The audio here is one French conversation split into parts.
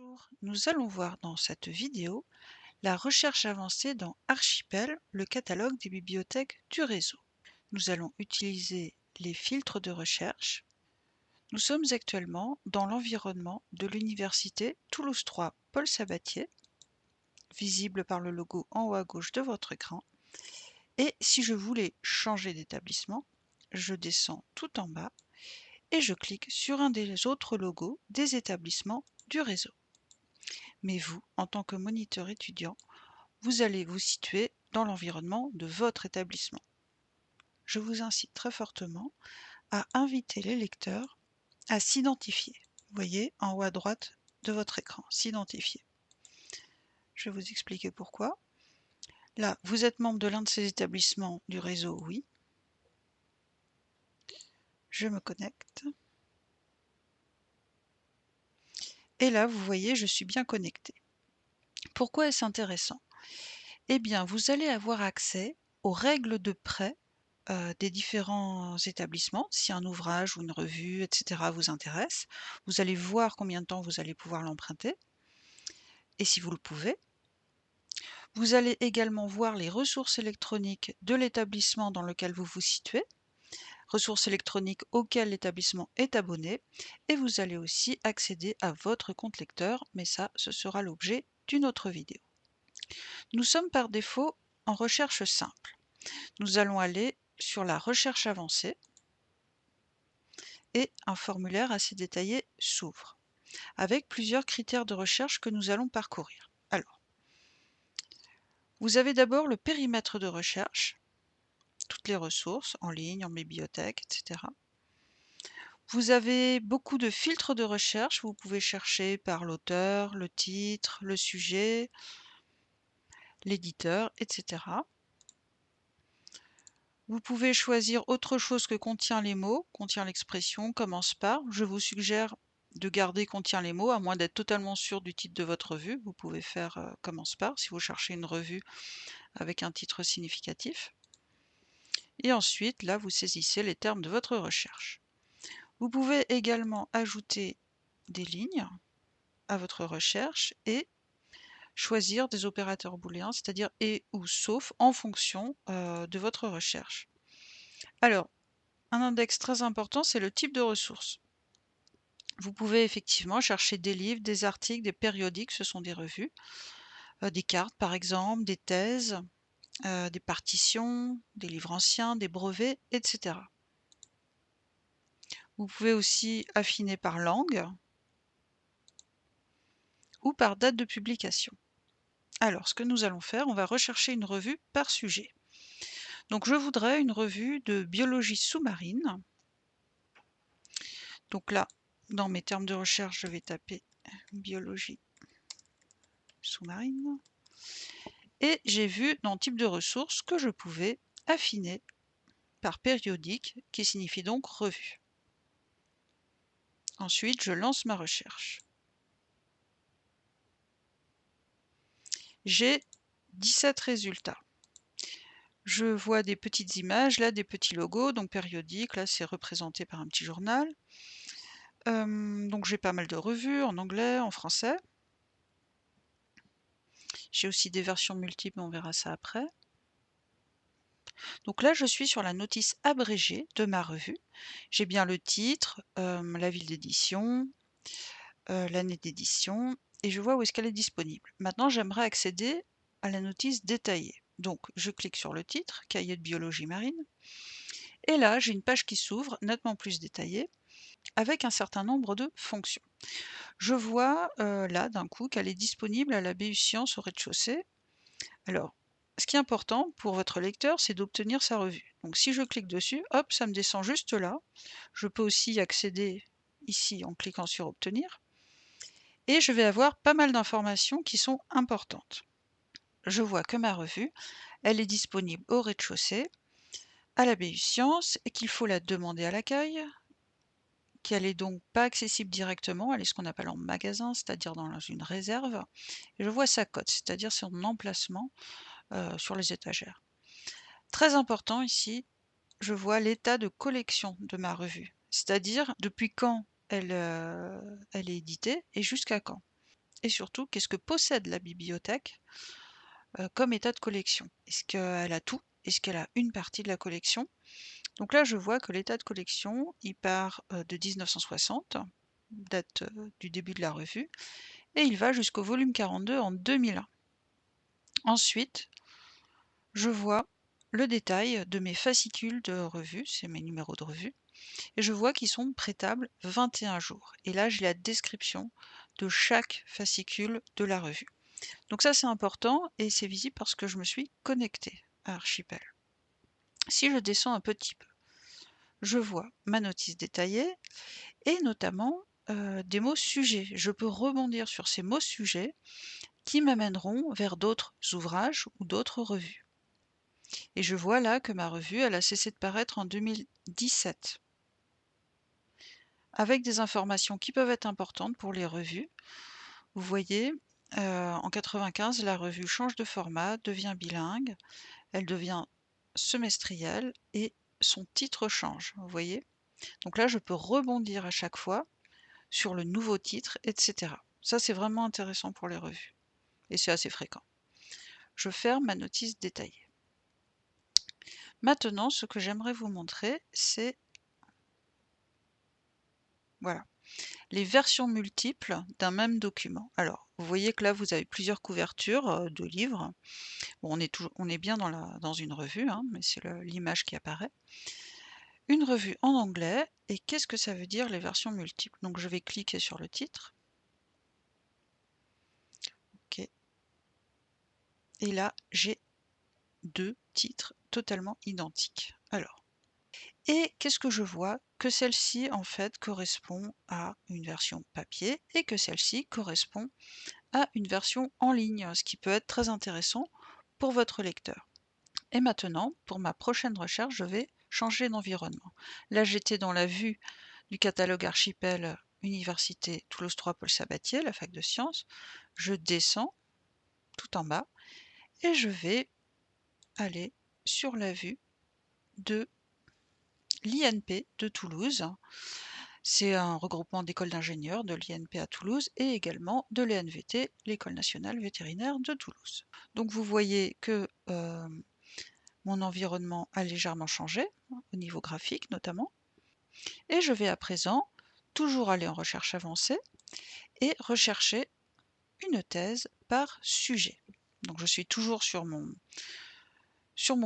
Bonjour, nous allons voir dans cette vidéo la recherche avancée dans Archipel, le catalogue des bibliothèques du réseau. Nous allons utiliser les filtres de recherche. Nous sommes actuellement dans l'environnement de l'université Toulouse 3 Paul Sabatier, visible par le logo en haut à gauche de votre écran. Et si je voulais changer d'établissement, je descends tout en bas et je clique sur un des autres logos des établissements du réseau. Mais vous, en tant que moniteur étudiant, vous allez vous situer dans l'environnement de votre établissement. Je vous incite très fortement à inviter les lecteurs à s'identifier. Vous voyez en haut à droite de votre écran, s'identifier. Je vais vous expliquer pourquoi. Là, vous êtes membre de l'un de ces établissements du réseau, oui. Je me connecte. Et là, vous voyez, je suis bien connecté. Pourquoi est-ce intéressant? Eh bien, vous allez avoir accès aux règles de prêt des différents établissements. Si un ouvrage ou une revue, et cetera, vous intéresse, vous allez voir combien de temps vous allez pouvoir l'emprunter et si vous le pouvez. Vous allez également voir les ressources électroniques de l'établissement dans lequel vous vous situez, ressources électroniques auxquelles l'établissement est abonné, et vous allez aussi accéder à votre compte lecteur, mais ça, ce sera l'objet d'une autre vidéo. Nous sommes par défaut en recherche simple. Nous allons aller sur la recherche avancée et un formulaire assez détaillé s'ouvre, avec plusieurs critères de recherche que nous allons parcourir. Alors, vous avez d'abord le périmètre de recherche, toutes les ressources en ligne, en bibliothèque, etc. Vous avez beaucoup de filtres de recherche, vous pouvez chercher par l'auteur, le titre, le sujet, l'éditeur, etc. Vous pouvez choisir autre chose que contient les mots, contient l'expression, commence par. Je vous suggère de garder contient les mots, à moins d'être totalement sûr du titre de votre revue. Vous pouvez faire commence par si vous cherchez une revue avec un titre significatif. Et ensuite, là, vous saisissez les termes de votre recherche. Vous pouvez également ajouter des lignes à votre recherche et choisir des opérateurs booléens, c'est-à-dire et ou sauf, en fonction de votre recherche. Alors, un index très important, c'est le type de ressources. Vous pouvez effectivement chercher des livres, des articles, des périodiques, ce sont des revues, des cartes par exemple, des thèses, des partitions, des livres anciens, des brevets, etc. Vous pouvez aussi affiner par langue ou par date de publication. Alors, ce que nous allons faire, on va rechercher une revue par sujet. Donc, je voudrais une revue de biologie sous-marine. Donc là, dans mes termes de recherche, je vais taper biologie sous-marine. Et j'ai vu dans type de ressources que je pouvais affiner par périodique, qui signifie donc revue. Ensuite, je lance ma recherche. J'ai 17 résultats. Je vois des petites images, là des petits logos, donc périodique, là c'est représenté par un petit journal. Donc j'ai pas mal de revues en anglais, en français. J'ai aussi des versions multiples, on verra ça après. Donc là, je suis sur la notice abrégée de ma revue. J'ai bien le titre, la ville d'édition, l'année d'édition, et je vois où est-ce qu'elle est disponible. Maintenant, j'aimerais accéder à la notice détaillée. Donc, je clique sur le titre, Cahier de biologie marine, et là, j'ai une page qui s'ouvre, nettement plus détaillée, avec un certain nombre de fonctions. Je vois là, d'un coup, qu'elle est disponible à la BU Sciences au rez-de-chaussée. Alors, ce qui est important pour votre lecteur, c'est d'obtenir sa revue. Donc si je clique dessus, hop, ça me descend juste là. Je peux aussi y accéder ici en cliquant sur Obtenir. Et je vais avoir pas mal d'informations qui sont importantes. Je vois que ma revue, elle est disponible au rez-de-chaussée, à la BU Sciences, et qu'il faut la demander à l'accueil, qu'elle est donc pas accessible directement, elle est ce qu'on appelle en magasin, c'est-à-dire dans une réserve. Et je vois sa cote, c'est-à-dire son emplacement sur les étagères. Très important ici, je vois l'état de collection de ma revue, c'est-à-dire depuis quand elle est éditée et jusqu'à quand. et surtout qu'est-ce que possède la bibliothèque comme état de collection. Est-ce qu'elle a tout? Est-ce qu'elle a une partie de la collection? Donc là, je vois que l'état de collection, il part de 1960, date du début de la revue, et il va jusqu'au volume 42 en 2001. Ensuite, je vois le détail de mes fascicules de revue, c'est mes numéros de revue, et je vois qu'ils sont prêtables 21 jours. Et là, j'ai la description de chaque fascicule de la revue. Donc ça, c'est important et c'est visible parce que je me suis connectée à Archipel. Si je descends un petit peu, je vois ma notice détaillée et notamment des mots sujets. Je peux rebondir sur ces mots sujets qui m'amèneront vers d'autres ouvrages ou d'autres revues. Et je vois là que ma revue, elle a cessé de paraître en 2017, avec des informations qui peuvent être importantes pour les revues. Vous voyez, en 95, la revue change de format, devient bilingue, elle devient semestrielle et son titre change, vous voyez? Donc là, je peux rebondir à chaque fois sur le nouveau titre, etc. Ça, c'est vraiment intéressant pour les revues et c'est assez fréquent. Je ferme ma notice détaillée. Maintenant, ce que j'aimerais vous montrer, c'est voilà, les versions multiples d'un même document. Alors, vous voyez que là, vous avez plusieurs couvertures de livres. Bon, on est bien dans une revue, hein, mais c'est l'image qui apparaît. Une revue en anglais, et qu'est-ce que ça veut dire les versions multiples? Donc je vais cliquer sur le titre. OK. Et là, j'ai deux titres totalement identiques. Alors, et qu'est-ce que je vois? Que celle-ci, en fait, correspond à une version papier et que celle-ci correspond à une version en ligne, ce qui peut être très intéressant pour votre lecteur. Et maintenant, pour ma prochaine recherche, je vais changer d'environnement. Là, j'étais dans la vue du catalogue Archipel Université Toulouse 3 Paul Sabatier, la fac de sciences. Je descends tout en bas et je vais aller sur la vue de l'INP de Toulouse. C'est un regroupement d'écoles d'ingénieurs de l'INP à Toulouse et également de l'ENVT, l'École nationale vétérinaire de Toulouse. Donc vous voyez que mon environnement a légèrement changé, au niveau graphique notamment. Et je vais à présent toujours aller en recherche avancée et rechercher une thèse par sujet. Donc je suis toujours sur mon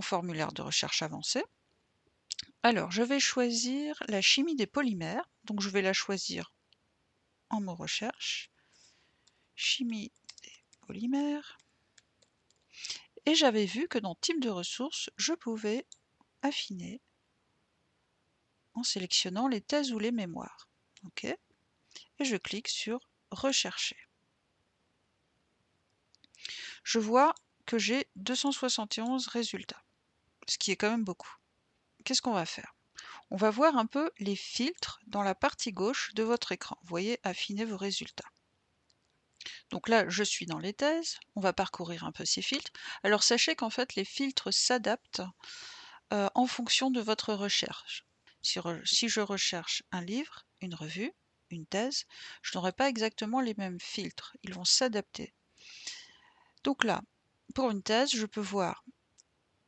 formulaire de recherche avancée. Alors je vais choisir la chimie des polymères, donc je vais la choisir en mot recherche, chimie des polymères. Et j'avais vu que dans type de ressources, je pouvais affiner en sélectionnant les thèses ou les mémoires. OK. Et je clique sur rechercher. Je vois que j'ai 271 résultats, ce qui est quand même beaucoup. Qu'est-ce qu'on va faire? On va voir un peu les filtres dans la partie gauche de votre écran. Vous voyez, affiner vos résultats. Donc là, je suis dans les thèses, on va parcourir un peu ces filtres. Alors sachez qu'en fait, les filtres s'adaptent en fonction de votre recherche. Si je recherche un livre, une revue, une thèse, je n'aurai pas exactement les mêmes filtres, ils vont s'adapter. Donc là, pour une thèse, je peux voir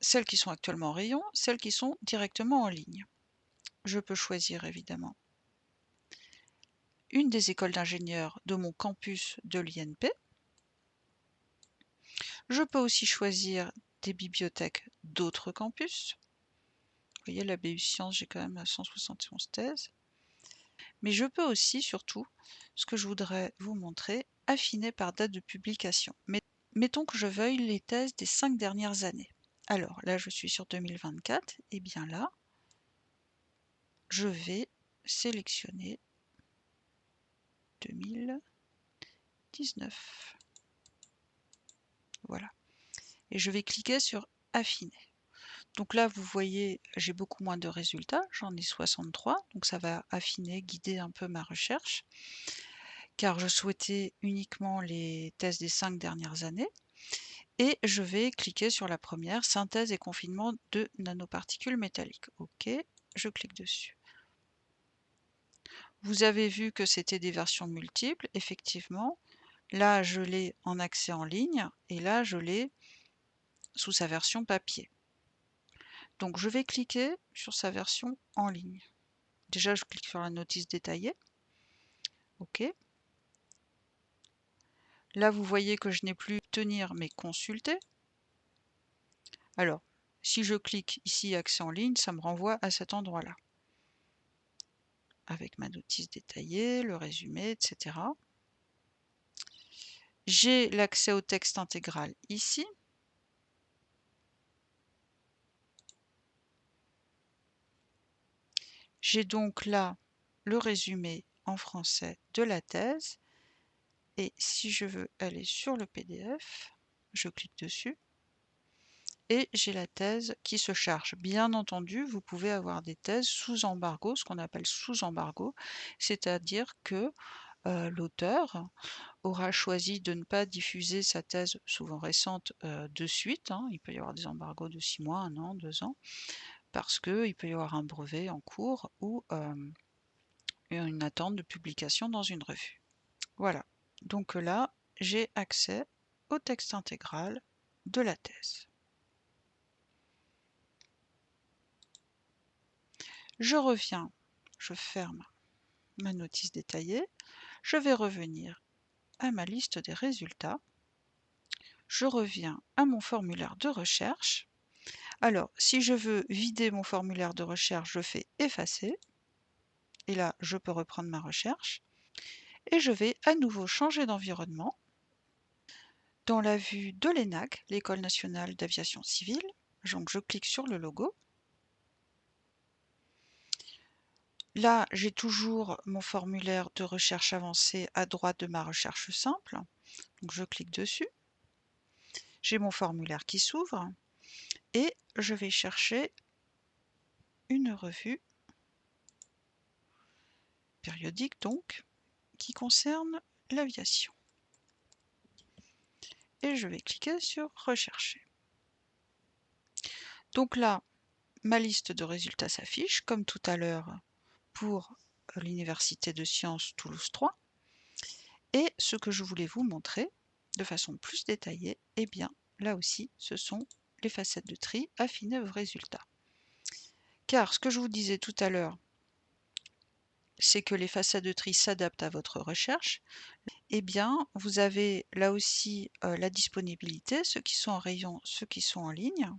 celles qui sont actuellement en rayon, celles qui sont directement en ligne. Je peux choisir évidemment une des écoles d'ingénieurs de mon campus de l'INP. Je peux aussi choisir des bibliothèques d'autres campus. Vous voyez, la BU Sciences, j'ai quand même 171 thèses. Mais je peux aussi, surtout, ce que je voudrais vous montrer, affiner par date de publication. Mettons que je veuille les thèses des 5 dernières années. Alors là, je suis sur 2024, et bien là, je vais sélectionner 2019. Voilà. Et je vais cliquer sur affiner. Donc là, vous voyez, j'ai beaucoup moins de résultats, j'en ai 63, donc ça va affiner, guider un peu ma recherche, car je souhaitais uniquement les thèses des 5 dernières années. Et je vais cliquer sur la première, synthèse et confinement de nanoparticules métalliques. OK, je clique dessus. Vous avez vu que c'était des versions multiples, effectivement. Là, je l'ai en accès en ligne et là, je l'ai sous sa version papier. Donc, je vais cliquer sur sa version en ligne. Déjà, je clique sur la notice détaillée. OK. Là, vous voyez que je n'ai plus obtenir mais consulter. Alors, si je clique ici accès en ligne, ça me renvoie à cet endroit-là. Avec ma notice détaillée, le résumé, etc. J'ai l'accès au texte intégral ici. J'ai donc là le résumé en français de la thèse. Et si je veux aller sur le PDF, je clique dessus. Et j'ai la thèse qui se charge. Bien entendu, vous pouvez avoir des thèses sous embargo, ce qu'on appelle sous embargo, c'est-à-dire que l'auteur aura choisi de ne pas diffuser sa thèse, souvent récente, de suite. Il peut y avoir des embargos de 6 mois, 1 an, 2 ans, parce qu'il peut y avoir un brevet en cours ou une attente de publication dans une revue. Voilà. Donc là, j'ai accès au texte intégral de la thèse. Je reviens, je ferme ma notice détaillée, je vais revenir à ma liste des résultats, je reviens à mon formulaire de recherche. Alors, si je veux vider mon formulaire de recherche, je fais effacer, et là, je peux reprendre ma recherche, et je vais à nouveau changer d'environnement. Dans la vue de l'ENAC, l'École nationale d'aviation civile, donc je clique sur le logo. Là, j'ai toujours mon formulaire de recherche avancée à droite de ma recherche simple. Donc je clique dessus. J'ai mon formulaire qui s'ouvre et je vais chercher une revue périodique donc qui concerne l'aviation. Et je vais cliquer sur rechercher. Donc là, ma liste de résultats s'affiche comme tout à l'heure pour l'Université de sciences Toulouse 3. Et ce que je voulais vous montrer de façon plus détaillée, eh bien là aussi ce sont les facettes de tri affinées aux résultats. Car ce que je vous disais tout à l'heure, c'est que les facettes de tri s'adaptent à votre recherche. Eh bien, vous avez là aussi la disponibilité, ceux qui sont en rayon, ceux qui sont en ligne,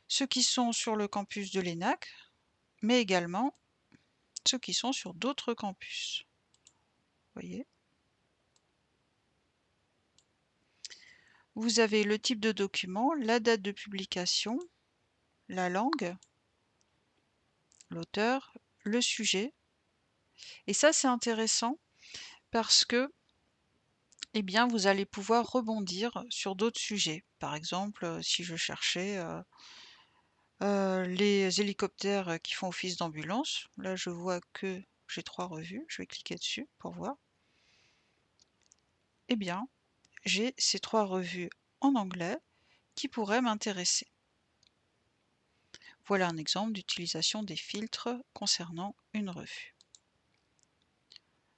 ceux qui sont sur le campus de l'ENAC, mais également ceux qui sont sur d'autres campus. Vous voyez ? Vous avez le type de document, la date de publication, la langue, l'auteur, le sujet. Et ça, c'est intéressant parce que eh bien, vous allez pouvoir rebondir sur d'autres sujets. Par exemple, si je cherchais les hélicoptères qui font office d'ambulance, là je vois que j'ai 3 revues, je vais cliquer dessus pour voir. Eh bien, j'ai ces 3 revues en anglais qui pourraient m'intéresser. Voilà un exemple d'utilisation des filtres concernant une revue.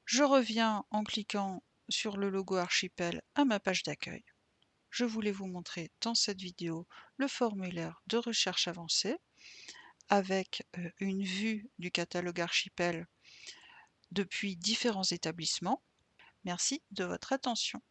Je reviens en cliquant sur le logo Archipel à ma page d'accueil. Je voulais vous montrer dans cette vidéo le formulaire de recherche avancée avec une vue du catalogue Archipel depuis différents établissements. Merci de votre attention.